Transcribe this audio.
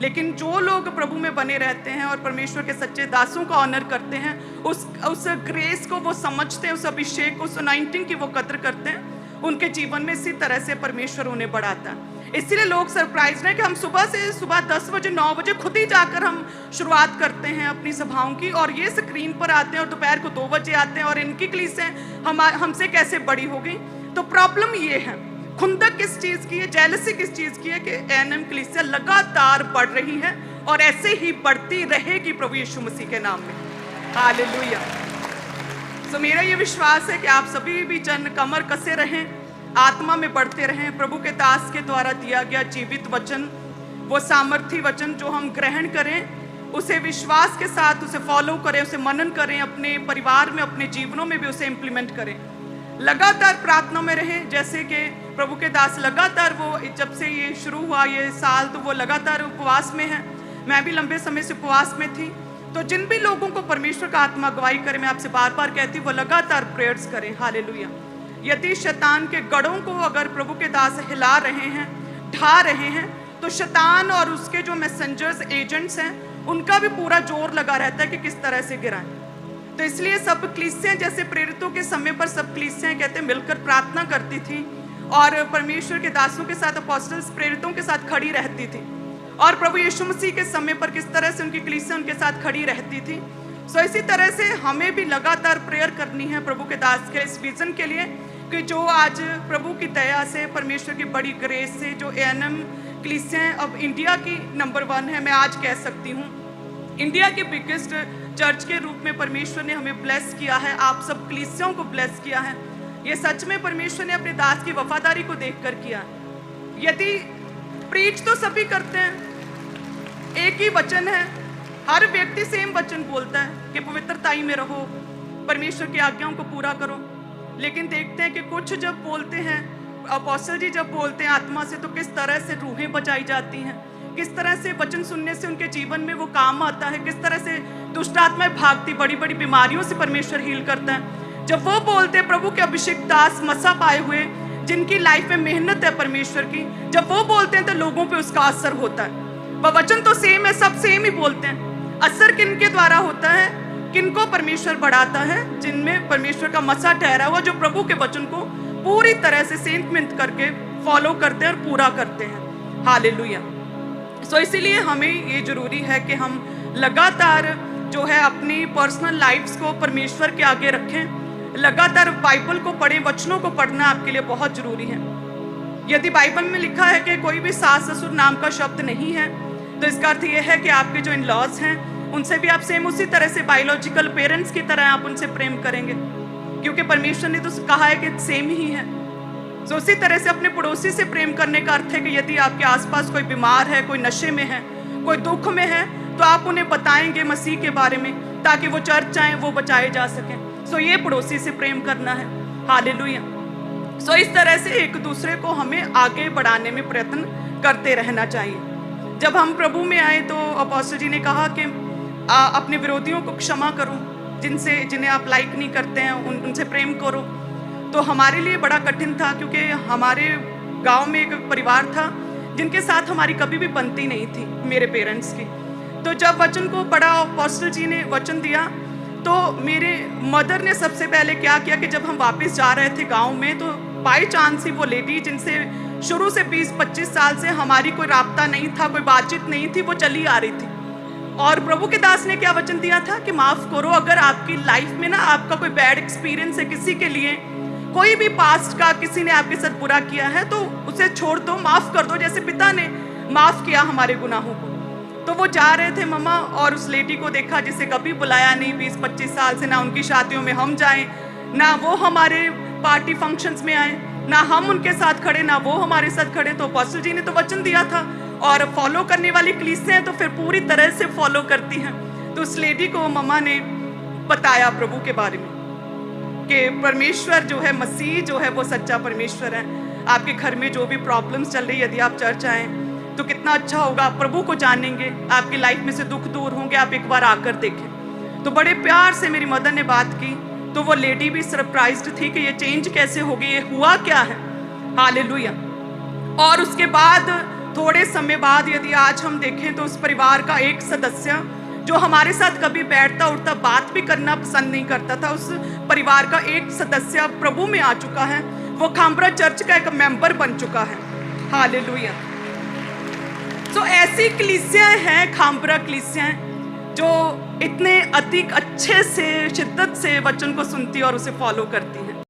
लेकिन जो लोग प्रभु में बने रहते हैं और परमेश्वर के सच्चे दासों का ऑनर करते हैं, उस ग्रेस को वो समझते हैं, उस अभिषेक को, उस अनॉइंटिंग की वो कद्र करते हैं, उनके जीवन में इसी तरह से परमेश्वर उन्हें बढ़ाता है। इसलिए लोग सरप्राइज हैं कि हम सुबह 10 बजे 9 बजे खुद ही जाकर हम शुरुआत करते हैं अपनी सभाओं की, और ये स्क्रीन पर आते हैं और दोपहर को 2 बजे आते हैं, और इनकी कलीसियां हमसे कैसे बड़ी हो गई। तो प्रॉब्लम ये है, खुंदक किस चीज़ की है, जेलसी किस चीज़ की है कि एएनएम कलीसिया लगातार बढ़ रही है और ऐसे ही बढ़ती रहेगी प्रभु यीशु मसीह के नाम में। हालेलुया। तो मेरा ये विश्वास है कि आप सभी भी जन कमर कसे रहें, आत्मा में बढ़ते रहें, प्रभु के दास के द्वारा दिया गया जीवित वचन, वो सामर्थी वचन जो हम ग्रहण करें, उसे विश्वास के साथ उसे फॉलो करें, उसे मनन करें, अपने परिवार में, अपने जीवनों में भी उसे इम्प्लीमेंट करें। लगातार प्रार्थना में रहें, जैसे कि प्रभु के दास लगातार, वो जब से ये शुरू हुआ ये साल, तो वो लगातार उपवास में है। मैं भी लंबे समय से उपवास में थी। तो जिन भी लोगों को परमेश्वर का आत्मा अगुवाई करे, मैं आपसे बार बार कहती हूँ वो लगातार प्रेयर्स करें। हालेलुया। यदि शैतान के गढ़ों को अगर प्रभु के दास हिला रहे हैं, ढा रहे हैं, तो शैतान और उसके जो मैसेंजर्स, एजेंट्स हैं, उनका भी पूरा जोर लगा रहता है कि किस तरह से गिराएं। तो इसलिए सब कलीसियां, जैसे प्रेरितों के समय पर सब कलीसियां कहते मिलकर प्रार्थना करती थी और परमेश्वर के दासों के साथ, अपोस्टल्स प्रेरितों के साथ खड़ी रहती थी, और प्रभु यीशु मसीह के समय पर किस तरह से उनकी कलीसिया उनके साथ खड़ी रहती थी। सो इसी तरह से हमें भी लगातार प्रेयर करनी है प्रभु के दास के इस विजन के लिए, कि जो आज प्रभु की दया से, परमेश्वर की बड़ी ग्रेस से, जो एएनएम कलीसियां अब इंडिया की नंबर 1 है, मैं आज कह सकती हूँ इंडिया के बिगेस्ट चर्च के रूप में परमेश्वर ने हमें ब्लेस किया है, आप सब कलीसियाओं को ब्लेस किया है। ये सच में परमेश्वर ने अपने दास की वफादारी को देखकर किया। यदि प्रीच तो सभी करते हैं, एक ही वचन है, हर व्यक्ति सेम वचन बोलता है कि पवित्रताई में रहो, परमेश्वर की आज्ञाओं को पूरा करो, लेकिन देखते हैं कि कुछ जब बोलते हैं, अपोस्टल जी जब बोलते हैं आत्मा से, तो किस तरह से रूहें बचाई जाती हैं, किस तरह से वचन सुनने से उनके जीवन में वो काम आता है, किस तरह से दुष्ट आत्माएं भागती, बड़ी बड़ी बीमारियों से परमेश्वर हील करता है। जब वो बोलते हैं, प्रभु के अभिषेक दास, मसा पाए हुए, जिनकी लाइफ में मेहनत है परमेश्वर की, जब वो बोलते हैं तो लोगों पे उसका असर होता है। वह वचन तो सेम है, सब सेम ही बोलते हैं, असर किन के द्वारा होता है, किनको परमेश्वर बढ़ाता है, जिनमें परमेश्वर का मसा ठहरा हुआ, जो प्रभु के वचन को पूरी तरह से सेंटमेंट करके फॉलो करते हैं और पूरा करते हैं। हालेलुया। सो इसीलिए हमें ये जरूरी है कि हम लगातार जो है अपनी पर्सनल लाइफ्स को परमेश्वर के आगे रखें, लगातार बाइबल को पढ़ें, वचनों को पढ़ना आपके लिए बहुत जरूरी है। यदि बाइबल में लिखा है कि कोई भी सास ससुर नाम का शब्द नहीं है, तो इसका अर्थ यह है कि आपके जो इन लॉज हैं, उनसे भी आप सेम उसी तरह से बायोलॉजिकल पेरेंट्स की तरह आप उनसे प्रेम करेंगे, क्योंकि परमेश्वर ने तो कहा है कि सेम ही है। तो उसी तरह से अपने पड़ोसी से प्रेम करने का अर्थ है कि यदि आपके आसपास कोई बीमार है, कोई नशे में है, कोई दुख में है, तो आप उन्हें बताएंगे मसीह के बारे में, ताकि वो चर्च आए, वो बचाए जा सकें। सो ये पड़ोसी से प्रेम करना है। हालेलुया। सो इस तरह से एक दूसरे को हमें आगे बढ़ाने में प्रयत्न करते रहना चाहिए। जब हम प्रभु में आए तो अपोस्टल जी ने कहा कि अपने विरोधियों को क्षमा करो, जिन्हें आप लाइक नहीं करते हैं उनसे प्रेम करो। तो हमारे लिए बड़ा कठिन था, क्योंकि हमारे गांव में एक परिवार था जिनके साथ हमारी कभी भी बनती नहीं थी, मेरे पेरेंट्स की। तो जब वचन को पढ़ा, अपोस्टल जी ने वचन दिया, तो मेरे मदर ने सबसे पहले क्या किया कि जब हम वापस जा रहे थे गांव में, तो बाई चांस ही वो लेडी जिनसे शुरू से 20-25 साल से हमारी कोई राब्ता नहीं था, कोई बातचीत नहीं थी, वो चली आ रही थी। और प्रभु के दास ने क्या वचन दिया था कि माफ़ करो, अगर आपकी लाइफ में ना आपका कोई बैड एक्सपीरियंस है किसी के लिए, कोई भी पास्ट का किसी ने आपके साथ बुरा किया है, तो उसे छोड़ दो, माफ़ कर दो, जैसे पिता ने माफ़ किया हमारे गुनाहों को। तो वो जा रहे थे मम्मा, और उस लेडी को देखा जिसे कभी बुलाया नहीं 20-25 साल से, ना उनकी शादियों में हम जाएं, ना वो हमारे पार्टी फंक्शंस में आए, ना हम उनके साथ खड़े, ना वो हमारे साथ खड़े। तो अपोस्टल जी ने तो वचन दिया था, और फॉलो करने वाली कलीसियां हैं तो फिर पूरी तरह से फॉलो करती हैं। तो उस लेडी को मम्मा ने बताया प्रभु के बारे में कि परमेश्वर जो है, मसीह जो है, वो सच्चा परमेश्वर है। आपके घर में जो भी प्रॉब्लम्स चल रही है, यदि आप चर्च आएँ तो कितना अच्छा होगा, आप प्रभु को जानेंगे, आपकी लाइफ में से दुख दूर होंगे, आप एक बार आकर देखें। तो बड़े प्यार से मेरी मदर ने बात की, तो वो लेडी भी सरप्राइज्ड थी कि ये चेंज कैसे हो गई, ये हुआ क्या है। हालेलुया। और उसके बाद थोड़े समय बाद यदि आज हम देखें तो उस परिवार का एक सदस्य जो हमारे साथ कभी बैठता उठता बात भी करना पसंद नहीं करता था, उस परिवार का एक सदस्य प्रभु में आ चुका है। वो खामबरा चर्च का एक मेंबर बन चुका है। हालेलुया। तो ऐसी कलीसियाँ हैं, खामबरा कलीसियाँ, जो इतने अधिक अच्छे से शिद्दत से वचन को सुनती और उसे फॉलो करती हैं।